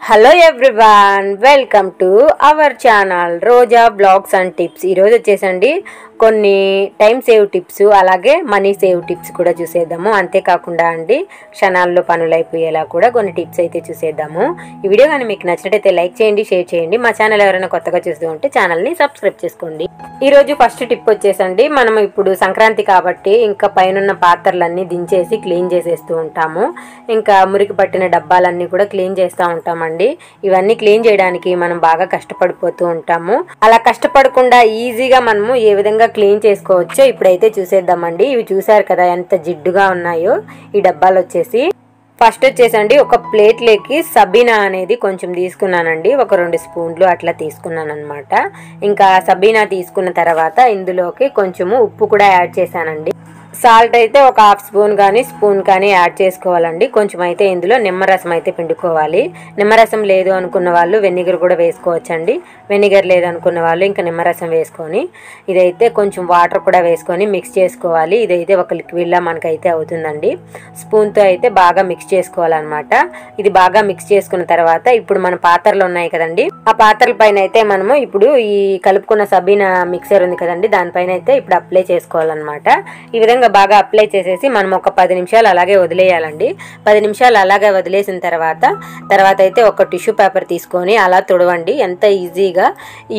Hello everyone, welcome to our channel Roja blogs and tips. ఈరోజు వచ్చేసండి కొన్ని టైం సేవ్ టిప్స్, అలాగే మనీ సేవ్ టిప్స్ కూడా చూసేద్దాము. అంతేకాకుండా అండి క్షణాల్లో పనులు అయిపోయేలా కూడా కొన్ని టిప్స్ అయితే చూసేద్దాము. ఈ వీడియో కానీ మీకు నచ్చినట్టయితే లైక్ చేయండి, షేర్ చేయండి. మా ఛానల్ ఎవరైనా కొత్తగా చూస్తూ ఉంటే ఛానల్ని సబ్స్క్రైబ్ చేసుకోండి. ఈరోజు ఫస్ట్ టిప్ వచ్చేసండి, మనం ఇప్పుడు సంక్రాంతి కాబట్టి ఇంకా పైన పాత్రలన్నీ దించేసి క్లీన్ చేసేస్తూ ఉంటాము. ఇంకా మురికి పట్టిన డబ్బాలన్నీ కూడా క్లీన్ చేస్తూ ఉంటామండి. ఇవన్నీ క్లీన్ చేయడానికి మనం బాగా కష్టపడిపోతూ ఉంటాము. అలా కష్టపడకుండా ఈజీగా మనము ఏ విధంగా క్లీన్ చేసుకోవచ్చో ఇప్పుడైతే చూసేద్దామండి. ఇవి చూసారు కదా ఎంత జిడ్డుగా ఉన్నాయో ఈ డబ్బాలు వచ్చేసి. ఫస్ట్ వచ్చేసండి ఒక ప్లేట్లోకి సబీనా అనేది కొంచెం తీసుకున్నానండి, ఒక 2 స్పూన్లు అట్లా తీసుకున్నాను అనమాట. ఇంకా సబీనా తీసుకున్న తర్వాత ఇందులోకి కొంచెము ఉప్పు కూడా యాడ్ చేశానండి. సాల్ట్ అయితే ఒక 1/2 స్పూన్ కానీ స్పూన్ కానీ యాడ్ చేసుకోవాలండి. కొంచెం అయితే ఇందులో నిమ్మరసం అయితే పిండుకోవాలి. నిమ్మరసం లేదు అనుకున్న వాళ్ళు వెనిగర్ కూడా వేసుకోవచ్చండి. వెనిగర్ లేదు అనుకున్న వాళ్ళు ఇంకా నిమ్మరసం వేసుకొని ఇదైతే కొంచెం వాటర్ కూడా వేసుకొని మిక్స్ చేసుకోవాలి. ఇదైతే ఒక లిక్విడ్లా మనకైతే అవుతుందండి. స్పూన్తో అయితే బాగా మిక్స్ చేసుకోవాలన్నమాట. ఇది బాగా మిక్స్ చేసుకున్న తర్వాత ఇప్పుడు మన పాత్రలు ఉన్నాయి కదండి, ఆ పాత్రల పైన అయితే మనము ఇప్పుడు ఈ కలుపుకున్న సబీనా మిక్సర్ ఉంది కదండి, దానిపైన అయితే ఇప్పుడు అప్లై చేసుకోవాలన్నమాట. ఈ విధంగా బాగా అప్లై చేసేసి మనం ఒక 10 నిమిషాలు అలాగే వదిలేయాలండి. 10 నిమిషాలు అలాగే వదిలేసిన తర్వాత అయితే ఒక టిష్యూ పేపర్ తీసుకొని అలా తుడవండి. ఎంత ఈజీగా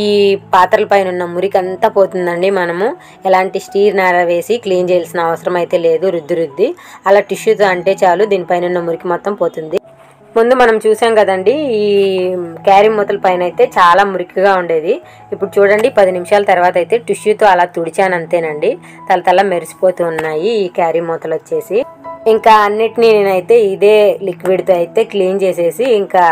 ఈ పాత్రల పైన ఉన్న మురికి అంతా పోతుందండి. మనము ఎలాంటి స్టీర్ నార వేసి క్లీన్ చేయాల్సిన అవసరం అయితే లేదు. రుద్ది అలా టిష్యూతో అంటే చాలు, దీనిపైన ఉన్న మురికి మొత్తం పోతుంది. ముందు మనం చూసాం కదండి, ఈ క్యారీ మూతల పైన అయితే చాలా మురికిగా ఉండేది. ఇప్పుడు చూడండి 10 నిమిషాల తర్వాత అయితే టిష్యూతో అలా తుడిచాను, అంతేనండి. తల మెరిసిపోతూ ఉన్నాయి ఈ క్యారీ మూతలు వచ్చేసి. ఇంకా అన్నిటినీ నేనైతే ఇదే లిక్విడ్తో అయితే క్లీన్ చేసేసి ఇంకా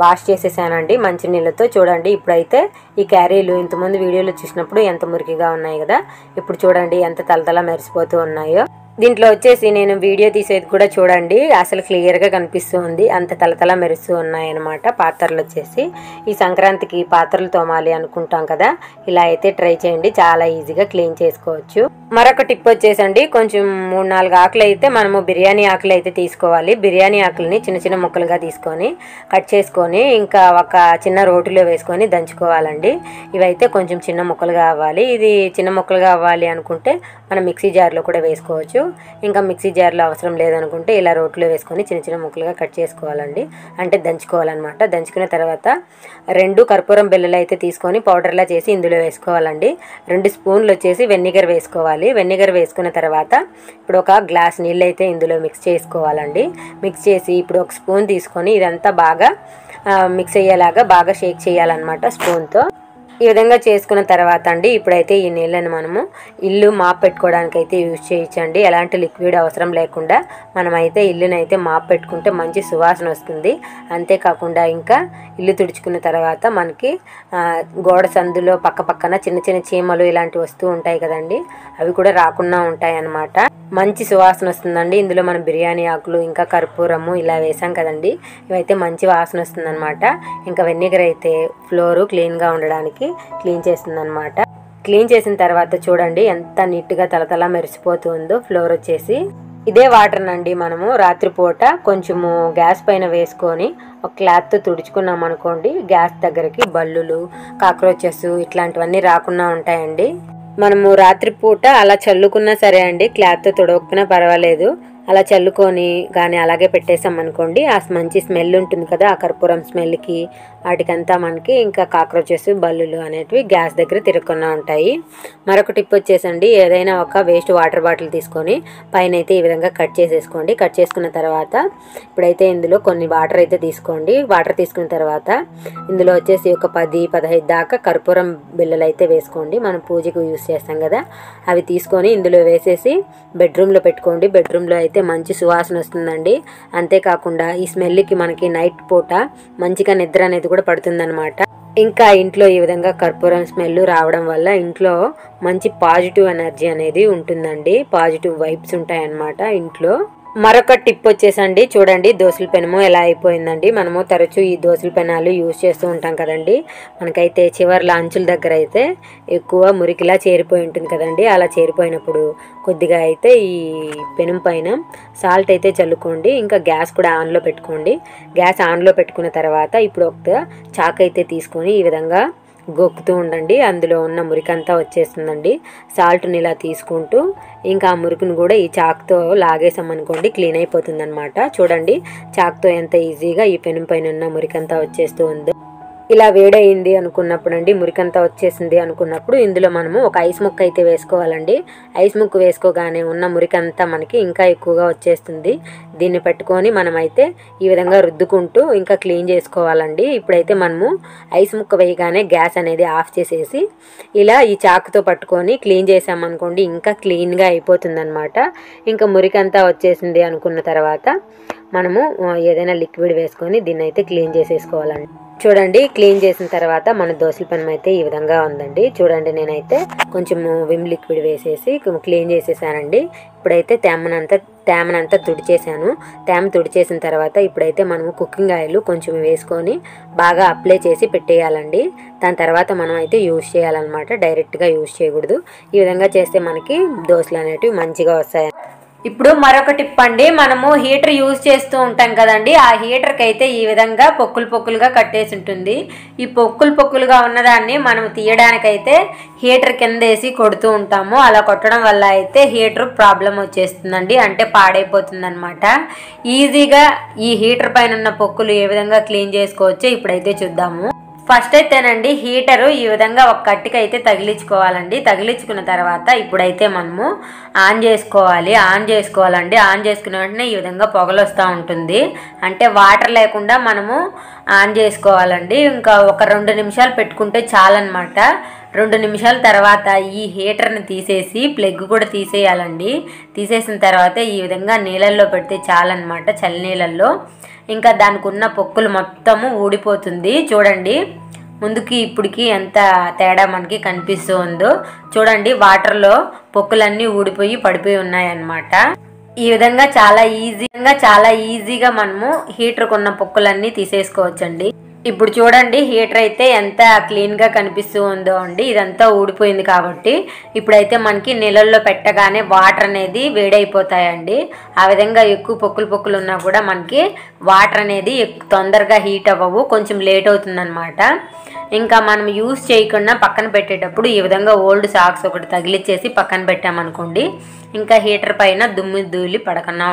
వాష్ చేసేసానండి మంచినీళ్ళతో. చూడండి ఇప్పుడైతే ఈ క్యారీలు ఇంతకుముందు వీడియోలో చూసినప్పుడు ఎంత మురికిగా ఉన్నాయి కదా, ఇప్పుడు చూడండి ఎంత తల మెరిసిపోతూ ఉన్నాయో. దీంట్లో వచ్చేసి నేను వీడియో తీసేది కూడా చూడండి, అసలు క్లియర్గా కనిపిస్తుంది, అంత తల మెరుస్తూ ఉన్నాయన్నమాట పాత్రలు వచ్చేసి. ఈ సంక్రాంతికి పాత్రలు తోమాలి అనుకుంటాం కదా, ఇలా అయితే ట్రై చేయండి, చాలా ఈజీగా క్లీన్ చేసుకోవచ్చు. మరొక టిప్ వచ్చేసండి, కొంచెం 3-4 ఆకులు అయితే మనము బిర్యానీ ఆకులు అయితే తీసుకోవాలి. బిర్యానీ ఆకుల్ని చిన్న చిన్న ముక్కలుగా తీసుకొని కట్ చేసుకొని ఇంకా ఒక చిన్న రోటిలో వేసుకొని దంచుకోవాలండి. ఇవైతే కొంచెం చిన్న ముక్కలు కావాలి. ఇది చిన్న ముక్కలు కావాలి అనుకుంటే మనం మిక్సీ జార్లో కూడా వేసుకోవచ్చు. ఇంకా మిక్సీ జార్లో అవసరం లేదనుకుంటే ఇలా రోట్లో వేసుకొని చిన్న చిన్న ముక్కలుగా కట్ చేసుకోవాలండి, అంటే దంచుకోవాలన్నమాట. దంచుకున్న తర్వాత 2 కర్పూరం బిళ్ళలు అయితే తీసుకొని పౌడర్లా చేసి ఇందులో వేసుకోవాలండి. 2 స్పూన్లు వచ్చేసి వెనిగర్ వేసుకోవాలి. వెనిగర్ వేసుకున్న తర్వాత ఇప్పుడు ఒక గ్లాస్ నీళ్ళు అయితే ఇందులో మిక్స్ చేసుకోవాలండి. మిక్స్ చేసి ఇప్పుడు ఒక స్పూన్ తీసుకొని ఇదంతా బాగా మిక్స్ అయ్యేలాగా బాగా షేక్ చేయాలన్నమాట స్పూన్తో. ఈ విధంగా చేసుకున్న తర్వాత అండి ఇప్పుడైతే ఈ నీళ్ళని మనము ఇల్లు మాప్ పెట్టుకోవడానికి అయితే యూజ్ చేయొచ్చండి. ఎలాంటి లిక్విడ్ అవసరం లేకుండా మనమైతే ఇల్లునైతే మాప్ పెట్టుకుంటే మంచి సువాసన వస్తుంది. అంతేకాకుండా ఇంకా ఇల్లు తుడుచుకున్న తర్వాత మనకి గోడ సందులో పక్కన చిన్న చిన్న చీమలు ఇలాంటివి వస్తూ ఉంటాయి కదండి, అవి కూడా రాకుండా ఉంటాయి అన్నమాట. మంచి సువాసన వస్తుందండి. ఇందులో మనం బిర్యానీ ఆకులు ఇంకా కర్పూరము ఇలా వేసాం కదండి, ఇవైతే మంచి వాసన వస్తుంది అనమాట. ఇంకా వెనిగర్ అయితే ఫ్లోరు క్లీన్గా ఉండడానికి క్లీన్ చేస్తుంది అనమాట. క్లీన్ చేసిన తర్వాత చూడండి ఎంత నీట్గా తల మెరిసిపోతుందో ఫ్లోర్ వచ్చేసి. ఇదే వాటర్ నండి మనము రాత్రిపూట కొంచెము గ్యాస్ పైన వేసుకొని ఒక క్లాత్తో తుడుచుకున్నాం అనుకోండి, గ్యాస్ దగ్గరికి బల్లులు కాక్రోచెస్ ఇట్లాంటివన్నీ రాకుండా ఉంటాయండి. మనము రాత్రిపూట అలా చల్లుకున్నా సరే అండి, క్లాత్తో తుడవకపోయినా పర్వాలేదు, అలా చల్లుకొని కానీ అలాగే పెట్టేసాం అనుకోండి, ఆ మంచి స్మెల్ ఉంటుంది కదా, ఆ కర్పూరం స్మెల్కి వాటికంతా మనకి ఇంకా కాక్రోచెస్ బల్లులు అనేటివి గ్యాస్ దగ్గర తిరగకుండా ఉంటాయి. మరొక టిప్ వచ్చేసండి, ఏదైనా ఒక వేస్ట్ వాటర్ బాటిల్ తీసుకొని పైన అయితే ఈ విధంగా కట్ చేసేసుకోండి. కట్ చేసుకున్న తర్వాత ఇప్పుడైతే ఇందులో కొన్ని వాటర్ అయితే తీసుకోండి. వాటర్ తీసుకున్న తర్వాత ఇందులో వచ్చేసి ఒక 10-15 దాకా కర్పూరం బిళ్ళలు అయితే వేసుకోండి. మనం పూజకు యూజ్ చేస్తాం కదా, అవి తీసుకొని ఇందులో వేసేసి బెడ్రూమ్లో పెట్టుకోండి. బెడ్రూమ్లో అయితే మంచి సువాసన వస్తుందండి. అంతేకాకుండా ఈ స్మెల్కి మనకి నైట్ పూట మంచిగా నిద్ర అనేది కూడా పడుతుందన్నమాట. ఇంకా ఇంట్లో ఈ విధంగా కర్పూరం స్మెల్ రావడం వల్ల ఇంట్లో మంచి పాజిటివ్ ఎనర్జీ అనేది ఉంటుందండి, పాజిటివ్ వైబ్స్ ఉంటాయన్నమాట ఇంట్లో. మరొక టిప్ వచ్చేసండి, చూడండి దోసల పెనము ఎలా అయిపోయిందండి. మనము తరచూ ఈ దోసల పెనాలు యూజ్ చేస్తూ ఉంటాం కదండి. మనకైతే చివర్ల అంచుల దగ్గర అయితే ఎక్కువ మురికిలా చేరిపోయి ఉంటుంది కదండి. అలా చేరిపోయినప్పుడు కొద్దిగా అయితే ఈ పెనం పైన సాల్ట్ అయితే చల్లుకోండి. ఇంకా గ్యాస్ కూడా ఆన్లో పెట్టుకోండి. గ్యాస్ ఆన్లో పెట్టుకున్న తర్వాత ఇప్పుడు ఒక చాకు అయితే తీసుకొని ఈ విధంగా గొక్కుతూ ఉండండి. అందులో ఉన్న మురికంతా వచ్చేస్తుందండి. సాల్ట్ని ఇలా తీసుకుంటూ ఇంకా ఆ మురికిని కూడా ఈ చాకుతో లాగేసామనుకోండి క్లీన్ అయిపోతుంది అనమాట. చూడండి చాకుతో ఎంత ఈజీగా ఈ పెనం పైన ఉన్న మురికంతా వచ్చేస్తూ ఉందో. ఇలా వేడయింది అనుకున్నప్పుడు అండి, మురికంతా వచ్చేసింది అనుకున్నప్పుడు ఇందులో మనము ఒక ఐస్ ముక్క అయితే వేసుకోవాలండి. ఐస్ ముక్క వేసుకోగానే ఉన్న మురికంతా మనకి ఇంకా ఎక్కువగా వచ్చేస్తుంది. దీన్ని పెట్టుకొని మనమైతే ఈ విధంగా రుద్దుకుంటూ ఇంకా క్లీన్ చేసుకోవాలండి. ఇప్పుడైతే మనము ఐస్ ముక్క వేయగానే గ్యాస్ అనేది ఆఫ్ చేసేసి ఇలా ఈ చాకుతో పట్టుకొని క్లీన్ చేసామనుకోండి ఇంకా క్లీన్గా అయిపోతుంది అనమాట. ఇంకా మురికంతా వచ్చేసింది అనుకున్న తర్వాత మనము ఏదైనా లిక్విడ్ వేసుకొని దీన్ని అయితే క్లీన్ చేసేసుకోవాలండి. చూడండి క్లీన్ చేసిన తర్వాత మన దోసల పెనం అయితే ఈ విధంగా ఉందండి. చూడండి నేనైతే కొంచెం విమ్ లిక్విడ్ వేసేసి క్లీన్ చేసేసానండి. ఇప్పుడైతే తేమనంతా తుడిచేసాను. తేమ తుడిచేసిన తర్వాత ఇప్పుడైతే మనము కుకింగ్ ఆయిల్ కొంచెం వేసుకొని బాగా అప్లై చేసి పెట్టేయాలండి. దాని తర్వాత మనం అయితే యూజ్ చేయాలన్నమాట. డైరెక్ట్గా యూజ్ చేయకూడదు. ఈ విధంగా చేస్తే మనకి దోసలు అనేటివి మంచిగా వస్తాయి. ఇప్పుడు మరొక టిప్ అండి, మనము హీటర్ యూజ్ చేస్తూ ఉంటాం కదండి. ఆ హీటర్కి అయితే ఈ విధంగా పొక్కులుగా కట్టేసి ఉంటుంది. ఈ పొక్కులుగా ఉన్నదాన్ని మనం తీయడానికైతే హీటర్ కింద వేసి కొడుతూ ఉంటాము. అలా కొట్టడం వల్ల అయితే హీటర్ ప్రాబ్లం వచ్చేస్తుందండి, అంటే పాడైపోతుంది అనమాట. ఈజీగా ఈ హీటర్ పైన ఉన్న పొక్కులు ఏ విధంగా క్లీన్ చేసుకోవచ్చో ఇప్పుడైతే చూద్దాము. ఫస్ట్ అయితేనండి హీటరు ఈ విధంగా ఒక కట్టికి అయితే తగిలించుకోవాలండి. తగిలించుకున్న తర్వాత ఇప్పుడైతే మనము ఆన్ చేసుకోవాలండి. ఆన్ చేసుకున్న వెంటనే ఈ విధంగా పొగలు వస్తూ ఉంటుంది, అంటే వాటర్ లేకుండా మనము ఆన్ చేసుకోవాలండి. ఇంకా ఒక 2 నిమిషాలు పెట్టుకుంటే చాలన్నమాట. 2 నిమిషాల తర్వాత ఈ హీటర్ని తీసేసి ప్లగ్ కూడా తీసేయాలండి. తీసేసిన తర్వాత ఈ విధంగా నీళ్ళల్లో పెడితే చాలన్నమాట, చల్ల నీళ్ళల్లో. ఇంకా దానికి ఉన్న పొక్కులు మొత్తము ఊడిపోతుంది. చూడండి ముందుకి ఇప్పటికి ఎంత తేడా మనకి కనిపిస్తూ ఉందో. చూడండి వాటర్లో పొక్కులన్నీ ఊడిపోయి పడిపోయి ఉన్నాయన్నమాట. ఈ విధంగా చాలా ఈజీగా మనము హీటర్కు ఉన్న పొక్కులన్నీ తీసేసుకోవచ్చండి. ఇప్పుడు చూడండి హీటర్ అయితే ఎంత క్లీన్గా కనిపిస్తూ ఉందో అండి. ఇదంతా ఊడిపోయింది కాబట్టి ఇప్పుడైతే మనకి నీళ్ళల్లో పెట్టగానే వాటర్ అనేది వేడైపోతాయండి. ఆ విధంగా ఎక్కువ పొక్కులు ఉన్నా కూడా మనకి వాటర్ అనేది తొందరగా హీట్ అవ్వవు, కొంచెం లేట్ అవుతుందన్నమాట. ఇంకా మనం యూస్ చేయకుండా పక్కన పెట్టేటప్పుడు ఈ విధంగా ఓల్డ్ సాక్స్ ఒకటి తగిలిచ్చేసి పక్కన పెట్టామనుకోండి ఇంకా హీటర్ పైన దుమ్ము ధూళి పడకుండా